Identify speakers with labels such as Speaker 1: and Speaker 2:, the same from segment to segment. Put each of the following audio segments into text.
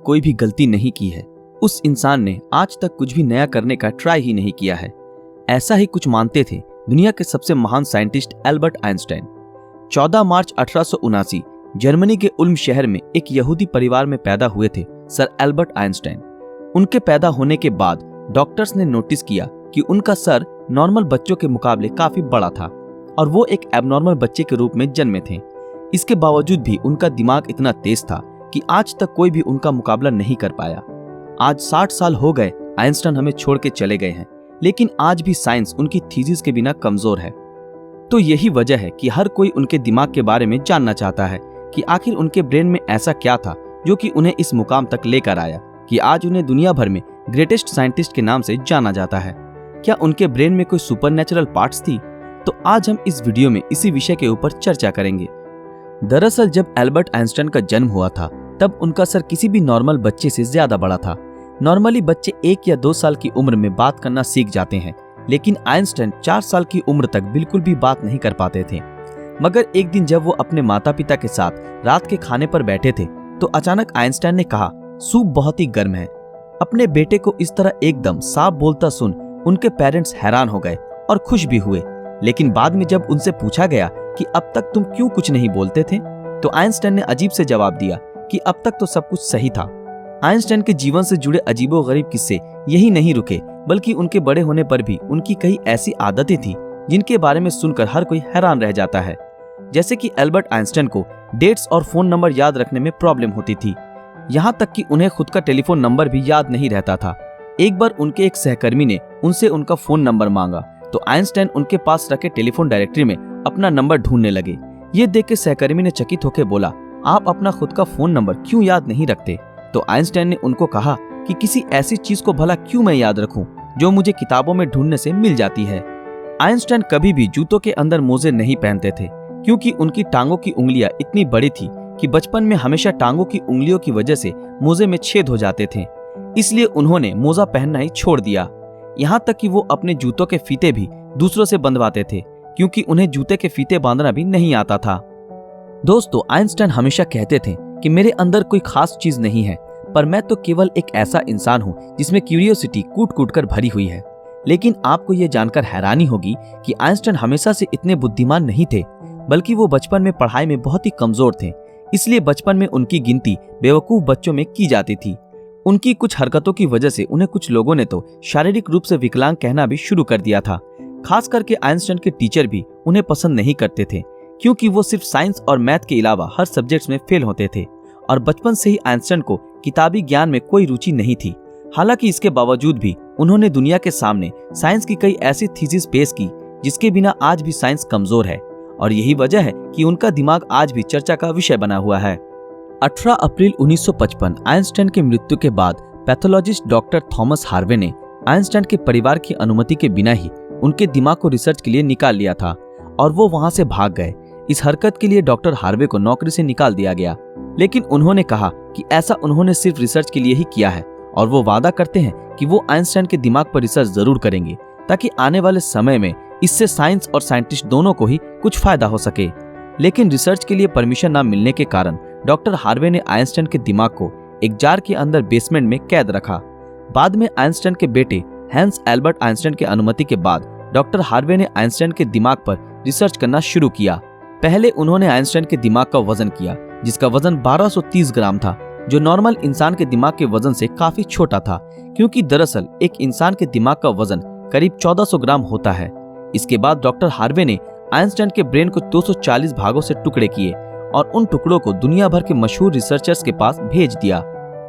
Speaker 1: कोई भी गलती नहीं की है, उस इंसान ने आज तक कुछ भी नया करने का ट्राई ही नहीं किया है। ऐसा ही कुछ मानते थे दुनिया के सबसे महान साइंटिस्ट एल्बर्ट आइंस्टाइन। 14 मार्च 1879 जर्मनी के उल्म शहर में एक यहूदी परिवार में पैदा हुए थे सर एल्बर्ट आइंस्टाइन। उनके पैदा होने के बाद डॉक्टर्स ने नोटिस किया कि उनका सर नॉर्मल बच्चों के मुकाबले काफी बड़ा था और वो एक एबनॉर्मल बच्चे के रूप में जन्मे थे। इसके बावजूद भी उनका दिमाग इतना तेज था कि आज तक कोई भी उनका मुकाबला नहीं कर पाया। आज 60 साल हो गए आइंस्टाइन हमें छोड़ के चले गए हैं, लेकिन आज भी साइंस उनकी थीसिस के बिना कमजोर है। तो यही वजह है कि हर कोई उनके दिमाग के बारे में जानना चाहता है कि आखिर उनके ब्रेन में ऐसा क्या था जो कि उन्हें इस मुकाम तक लेकर आया कि आज उन्हें दुनिया भर में ग्रेटेस्ट साइंटिस्ट के नाम से जाना जाता है। क्या उनके ब्रेन में कोई सुपरनैचुरल पार्ट्स थी? तो आज हम इस वीडियो में इसी विषय के ऊपर चर्चा करेंगे। दरअसल जब एल्बर्ट आइंस्टाइन का जन्म हुआ था तब उनका सर किसी भी नॉर्मल बच्चे से ज्यादा बड़ा था। नॉर्मली बच्चे 1 या 2 साल की उम्र में बात करना सीख जाते हैं, लेकिन आइंस्टाइन 4 साल की उम्र तक बिल्कुल भी बात नहीं कर पाते थे। मगर एक दिन जब वो अपने माता पिता के साथ रात के खाने पर बैठे थे तो अचानक आइंस्टाइन ने कहा, सूप बहुत ही गर्म है। अपने बेटे को इस तरह एकदम साफ बोलता सुन उनके पेरेंट्स हैरान हो गए और खुश भी हुए। लेकिन बाद में जब उनसे पूछा गया कि अब तक तुम क्यों कुछ नहीं बोलते थे, तो आइंस्टाइन ने अजीब से जवाब दिया कि अब तक तो सब कुछ सही था। आइंस्टाइन के जीवन से जुड़े अजीबोगरीब किस्से यही नहीं रुके, बल्कि उनके बड़े होने पर भी उनकी कई ऐसी आदतें थी जिनके बारे में सुनकर हर कोई हैरान रह जाता है। जैसे कि एल्बर्ट आइंस्टाइन को डेट्स और फोन नंबर याद रखने में प्रॉब्लम होती थी, यहाँ तक कि उन्हें खुद का टेलीफोन नंबर भी याद नहीं रहता था। एक बार उनके एक सहकर्मी ने उनसे उनका फोन नंबर मांगा तो आइंस्टाइन उनके पास रखे टेलीफोन डायरेक्टरी में अपना नंबर ढूंढने लगे। ये देख के सहकर्मी ने चकित होकर बोला, आप अपना खुद का फोन नंबर क्यों याद नहीं रखते? तो आइंस्टाइन ने उनको कहा कि किसी ऐसी चीज को भला क्यों मैं याद रखूं जो मुझे किताबों में ढूंढने से मिल जाती है। आइंस्टाइन कभी भी जूतों के अंदर मोजे नहीं पहनते थे, क्योंकि उनकी टांगों की उंगलियां इतनी बड़ी थी कि बचपन में हमेशा टांगों की उंगलियों की वजह से मोजे में छेद हो जाते थे। इसलिए उन्होंने मोजा पहनना ही छोड़ दिया। यहाँ तक कि वो अपने जूतों के फीते भी दूसरों से बंधवाते थे, क्योंकि उन्हें जूते के फीते बांधना भी नहीं आता था। दोस्तों, आइंस्टाइन हमेशा कहते थे कि मेरे अंदर कोई खास चीज नहीं है, पर मैं तो केवल एक ऐसा इंसान हूँ जिसमें क्यूरियोसिटी कूट कूट कर भरी हुई है। लेकिन आपको ये जानकर हैरानी होगी कि आइंस्टाइन हमेशा से इतने बुद्धिमान नहीं थे, बल्कि वो बचपन में पढ़ाई में बहुत ही कमजोर थे। इसलिए बचपन में उनकी गिनती बेवकूफ बच्चों में की जाती थी। उनकी कुछ हरकतों की वजह से उन्हें कुछ लोगों ने तो शारीरिक रूप से विकलांग कहना भी शुरू कर दिया था। खास करके आइंस्टाइन के टीचर भी उन्हें पसंद नहीं करते थे, क्योंकि वो सिर्फ साइंस और मैथ के अलावा हर सब्जेक्ट्स में फेल होते थे और बचपन से ही आइंस्टाइन को किताबी ज्ञान में कोई रुचि नहीं थी। हालांकि इसके बावजूद भी उन्होंने दुनिया के सामने साइंस की कई ऐसी थीसिस पेश की जिसके बिना आज भी साइंस कमजोर है, और यही वजह है कि उनका दिमाग आज भी चर्चा का विषय बना हुआ है। 18 अप्रैल 1955 आइंस्टाइन की मृत्यु के बाद पैथोलॉजिस्ट डॉक्टर थॉमस हार्वे ने आइंस्टाइन के परिवार की अनुमति के बिना ही उनके दिमाग को रिसर्च के लिए निकाल लिया था और वो वहां से भाग गए। इस हरकत के लिए डॉक्टर हार्वे को नौकरी से निकाल दिया गया, लेकिन उन्होंने कहा कि ऐसा उन्होंने सिर्फ रिसर्च के लिए ही किया है और वो वादा करते हैं कि वो आइंस्टाइन के दिमाग पर रिसर्च जरूर करेंगे ताकि आने वाले समय में इससे साइंस और साइंटिस्ट दोनों को ही कुछ फायदा हो सके। लेकिन रिसर्च के लिए परमिशन न मिलने के कारण डॉक्टर हार्वे ने आइंस्टाइन के दिमाग को एक जार के अंदर बेसमेंट में कैद रखा। बाद में आइंस्टाइन के बेटे हैंस एल्बर्ट आइंस्टाइन की अनुमति के बाद डॉक्टर हार्वे ने आइंस्टाइन के दिमाग पर रिसर्च करना शुरू किया। पहले उन्होंने आइंस्टाइन के दिमाग का वजन किया, जिसका वजन 1230 ग्राम था, जो नॉर्मल इंसान के दिमाग के वजन से काफी छोटा था, क्योंकि दरअसल एक इंसान के दिमाग का वजन करीब 1400 ग्राम होता है। इसके बाद डॉक्टर हार्वे ने आइंस्टाइन के ब्रेन को 240 भागों से टुकड़े किए और उन टुकड़ों को दुनिया भर के मशहूर रिसर्चर्स के पास भेज दिया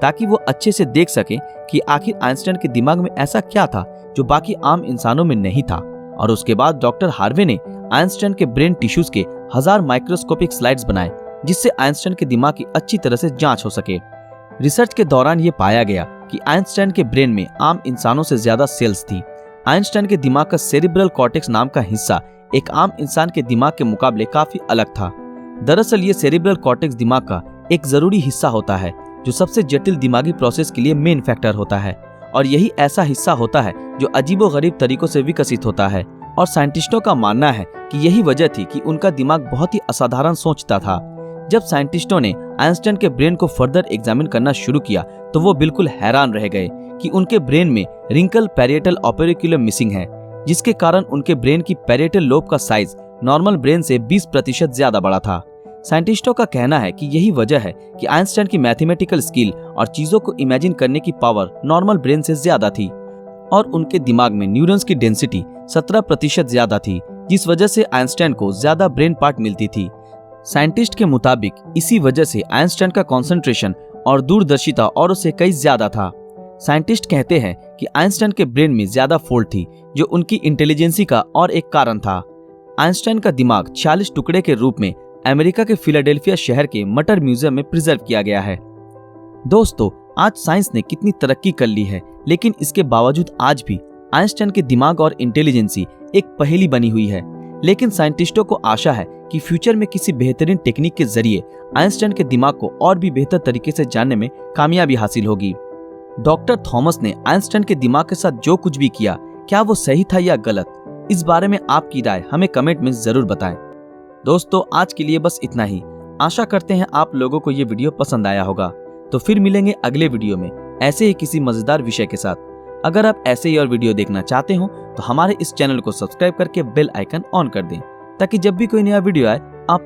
Speaker 1: ताकि वो अच्छे से देख सकें कि आखिर आइंस्टाइन के दिमाग में ऐसा क्या था जो बाकी आम इंसानों में नहीं था। और उसके बाद डॉक्टर हार्वे ने आइंस्टाइन के ब्रेन टिश्यूज के 1000 माइक्रोस्कोपिक स्लाइड्स बनाए, जिससे आइंस्टाइन के दिमाग की अच्छी तरह से जांच हो सके। रिसर्च के दौरान ये पाया गया कि आइंस्टाइन के ब्रेन में आम इंसानों से ज्यादा सेल्स थी। आइंस्टाइन के दिमाग का सेरिब्रल कॉर्टेक्स नाम का हिस्सा एक आम इंसान के दिमाग के मुकाबले काफी अलग था। दरअसल ये सेरिब्रल कॉर्टेक्स दिमाग का एक जरूरी हिस्सा होता है जो सबसे जटिल दिमागी प्रोसेस के लिए मेन फैक्टर होता है, और यही ऐसा हिस्सा होता है जो अजीबोगरीब तरीकों से विकसित होता है। और साइंटिस्टों का मानना है कि यही वजह थी कि उनका दिमाग बहुत ही असाधारण सोचता था। जब साइंटिस्टों ने आइंस्टाइन के ब्रेन को फर्दर एग्जामिन करना शुरू किया तो वो बिल्कुल हैरान रह गए कि उनके ब्रेन में रिंकल पैरिएटल ओपेरिकुलम मिसिंग है, जिसके कारण उनके ब्रेन की पैरिएटल लोब का साइज नॉर्मल ब्रेन से 20% ज्यादा बड़ा था। साइंटिस्टों का कहना है कि यही वजह है कि आइंस्टाइन की मैथमेटिकल स्किल और चीजों को इमेजिन करने की पावर नॉर्मल ब्रेन से ज्यादा थी और उनके दिमाग में न्यूरॉन्स की डेंसिटी 17% ज्यादा थी, जिस वजह से आइंस्टाइन को ज्यादा ब्रेन पार्ट मिलती थी। साइंटिस्ट के मुताबिक इसी वजह से आइंस्टाइन का कंसंट्रेशन और दूरदर्शिता औरों से कई ज्यादा था। साइंटिस्ट कहते हैं कि आइंस्टाइन के ब्रेन में ज्यादा फोल्ड थी, जो उनकी इंटेलिजेंसी का और एक कारण था। आइंस्टाइन का दिमाग 46 टुकड़े के रूप में अमेरिका के फिलाडेल्फिया शहर के मटर म्यूजियम में प्रिजर्व किया गया है। दोस्तों, आज साइंस ने कितनी तरक्की कर ली है, लेकिन इसके बावजूद आज भी आइंस्टाइन के दिमाग और इंटेलिजेंसी एक पहेली बनी हुई है। लेकिन साइंटिस्टों को आशा है कि फ्यूचर में किसी बेहतरीन टेक्निक के जरिए आइंस्टाइन के दिमाग को और भी बेहतर तरीके से जानने में कामयाबी हासिल होगी। डॉक्टर थॉमस ने आइंस्टाइन के दिमाग के साथ जो कुछ भी किया, क्या वो सही था या गलत? इस बारे में आपकी राय हमें कमेंट में जरूर बताएं। दोस्तों, आज के लिए बस इतना ही। आशा करते हैं आप लोगों को ये वीडियो पसंद आया होगा। तो फिर मिलेंगे अगले वीडियो में ऐसे ही किसी मजेदार विषय के साथ। अगर आप ऐसे ही और वीडियो देखना चाहते हो तो हमारे इस चैनल को सब्सक्राइब करके बेल आइकन ऑन कर दें, ताकि जब भी कोई नया वीडियो आए आप